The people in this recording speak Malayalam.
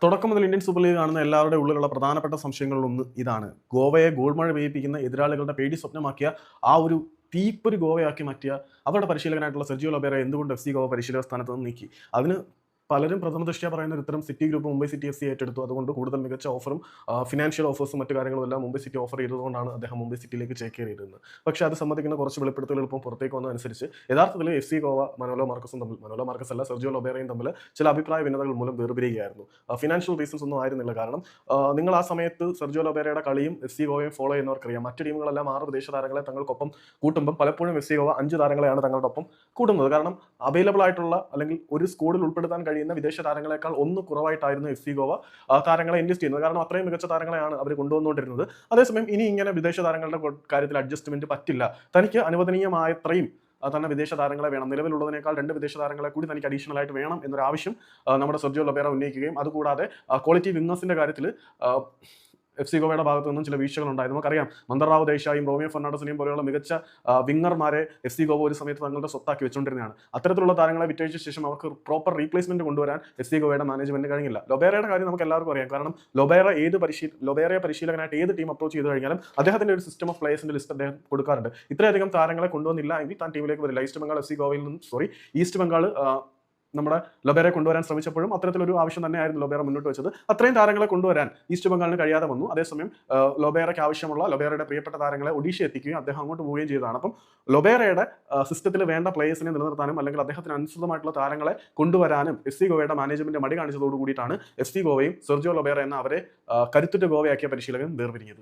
തുടക്കം മുതൽ ഇന്ത്യൻ സൂപ്പർ ലീഗ് കാണുന്ന എല്ലാവരുടെ ഉള്ളിലുള്ള പ്രധാനപ്പെട്ട സംശയങ്ങളിലൊന്ന് ഇതാണ്. ഗോവയെ ഗോൾ മഴ പെയ്യിപ്പിക്കുന്ന എതിരാളികളുടെ പേടി സ്വപ്നമാക്കിയ ആ ഒരു തീപ്പൊരി ഗോവയാക്കി മാറ്റിയ അവരുടെ പരിശീലകനായിട്ടുള്ള സെർജിയോ ലൊബേറ എന്തുകൊണ്ട് FC ഗോവ പരിശീലക സ്ഥാനത്ത് നിന്ന് നീക്കി? അതിന് പലരും പ്രഥമ ദൃഷ്ട്യാ പറയുന്ന ഒരു ഉത്തരം city group Mumbai city FC ഏറ്റെടുത്തു. അതുകൊണ്ട് കൂടുതൽ മികച്ച ഓഫറും ഫിനാൻഷ്യൽ ഓഫേഴ്സും മറ്റു കാര്യങ്ങളും എല്ലാം മുംബൈ സിറ്റി ഓഫർ ചെയ്തതുകൊണ്ടാണ് അദ്ദേഹം മുംബൈ സിറ്റിയിലേക്ക് ചേക്കേറിയിരുന്നത്. പക്ഷേ അത് സംബന്ധിക്കുന്ന കുറച്ച് വെളിപ്പെടുത്തലുകൾ ഇപ്പം പുറത്തേക്ക് വന്നതനുസരിച്ച് യഥാർത്ഥത്തിൽ FC ഗോവ മനോലോ മാർക്കസ് അല്ല സെർജിയോ ലൊബേറയും തമ്മിൽ ചില അഭിപ്രായ ഭിന്നതകൾ മൂലം വേർപിരിയുകയായിരുന്നു. ഫിനാൻഷ്യൽ റീസൺസ് ഒന്നും ആയിരുന്നില്ല. കാരണം നിങ്ങൾ ആ സമയത്ത് സെർജിയോ ലൊബേറയുടെ കളിയും FC ഗോവയും ഫോളോ ചെയ്യുന്നവർക്കറിയാം. മറ്റ് ടീമുകളെല്ലാം 6 വിദേശ താരങ്ങളെ തങ്ങൾക്കൊപ്പം കൂട്ടുമ്പോൾ പലപ്പോഴും FC ഗോവ 5 താരങ്ങളെയാണ് തങ്ങളുടെ ഒപ്പം കൂട്ടുന്നത്. കാരണം അവൈലബിൾ ആയിട്ടുള്ള അല്ലെങ്കിൽ ഒരു സ്ക്വാഡിൽ ഉൾപ്പെടുത്താൻ കഴിയുന്ന വിദേശ താരങ്ങളെക്കാൾ ഒന്ന് കുറവായിട്ടായിരുന്നു FC ഗോവ താരങ്ങളെ ഇൻവെസ്റ്റ് ചെയ്യുന്നത്. കാരണം അത്രയും മികച്ച താരങ്ങളെയാണ് അവർ കൊണ്ടുവന്നുകൊണ്ടിരുന്നത്. അതേസമയം ഇനി ഇങ്ങനെ വിദേശ താരങ്ങളുടെ കാര്യത്തിൽ അഡ്ജസ്റ്റ്മെന്റ് പറ്റില്ല, തനിക്ക് അനുവദനീയമായത്രയും തന്നെ വിദേശ താരങ്ങളെ വേണം, നിലവിലുള്ളതിനേക്കാൾ 2 വിദേശ താരങ്ങളെ കൂടി തനിക്ക് അഡീഷണൽ ആയിട്ട് വേണം എന്നൊരു ആവശ്യം നമ്മുടെ സെർജിയോ ലൊബേറ ഉന്നയിക്കുകയും അതുകൂടാതെ ക്വാളിറ്റി വിങ്ങേഴ്സിന്റെ കാര്യത്തിൽ FC ഗോവയുടെ ഭാഗത്തു നിന്നും ചില വീഴ്ചകൾ ഉണ്ടായിരുന്നു. നമുക്കറിയാം മന്ദറാവ് ദേശായും റോമിയോ ഫെർണാണ്ടസിനെയും പോലെയുള്ള മികച്ച വിങ്ങർമാരെ FC ഗോവ ഒരു സമയത്ത് തങ്ങളുടെ സ്വത്താക്കി വെച്ചുകൊണ്ടിരുന്നതാണ്. അത്തരത്തിലുള്ള താരങ്ങളെ വിറ്റഴിച്ച ശേഷം അവർക്ക് പ്രോപ്പർ റീപ്ലേസ്മെന്റ് കൊണ്ടുവരാൻ FC ഗോവയുടെ മാനേജ്മെന്റിന് കഴിഞ്ഞില്ല. ലൊബേറയുടെ കാര്യം നമുക്ക് എല്ലാവർക്കും അറിയാം. കാരണം ലൊബേറയെ പരിശീലകനായിട്ട് ഏത് ടീം അപ്രോച്ച് ചെയ്ത് കഴിഞ്ഞാലും അദ്ദേഹത്തിന്റെ ഒരു സിസ്റ്റം ഓഫ് പ്ലേയേഴ്സിന്റെ ലിസ്റ്റ് അദ്ദേഹം കൊടുക്കാറുണ്ട്. ഇത്രയധികം താരങ്ങളെ കൊണ്ടുവന്നില്ല എങ്കിൽ താൻ ടീമിലേക്ക് വരില്ല. ഈസ്റ്റ് ബംഗാൾ നമ്മുടെ ലൊബേറെ കൊണ്ടുവരാൻ ശ്രമിച്ചപ്പോഴും അത്തരത്തിലൊരു ആവശ്യം തന്നെയായിരുന്നു ലൊബേറ മുന്നോട്ട് വെച്ചത്. അത്രയും താരങ്ങളെ കൊണ്ടുവരാൻ ഈസ്റ്റ് ബംഗാളിന് കഴിയാതെ വന്നു. അതേസമയം ലൊബേറയ്ക്ക് ആവശ്യമുള്ള ലൊബേറയുടെ പ്രിയപ്പെട്ട താരങ്ങളെ ഒഡീഷ എത്തിക്കുകയും അദ്ദേഹം അങ്ങോട്ട് പോവുകയും ചെയ്തതാണ്. അപ്പം ലൊബേറയുടെ സിസ്റ്റത്തിൽ വേണ്ട പ്ലേയേഴ്സിനെ നിലനിർത്താനും അല്ലെങ്കിൽ അദ്ദേഹത്തിന് അനുസൃതമായിട്ടുള്ള താരങ്ങളെ കൊണ്ടുവരാനും FC ഗോവയുടെ മാനേജ്മെന്റ് മടി കാണിച്ചതോടു കൂടിയിട്ടാണ് FC ഗോവയും സെർജിയോ ലൊബേറ എന്ന അവരെ കരുത്തുറ്റ ഗോവയാക്കിയ പരിശീലകൻ വേർപിരിഞ്ഞത്.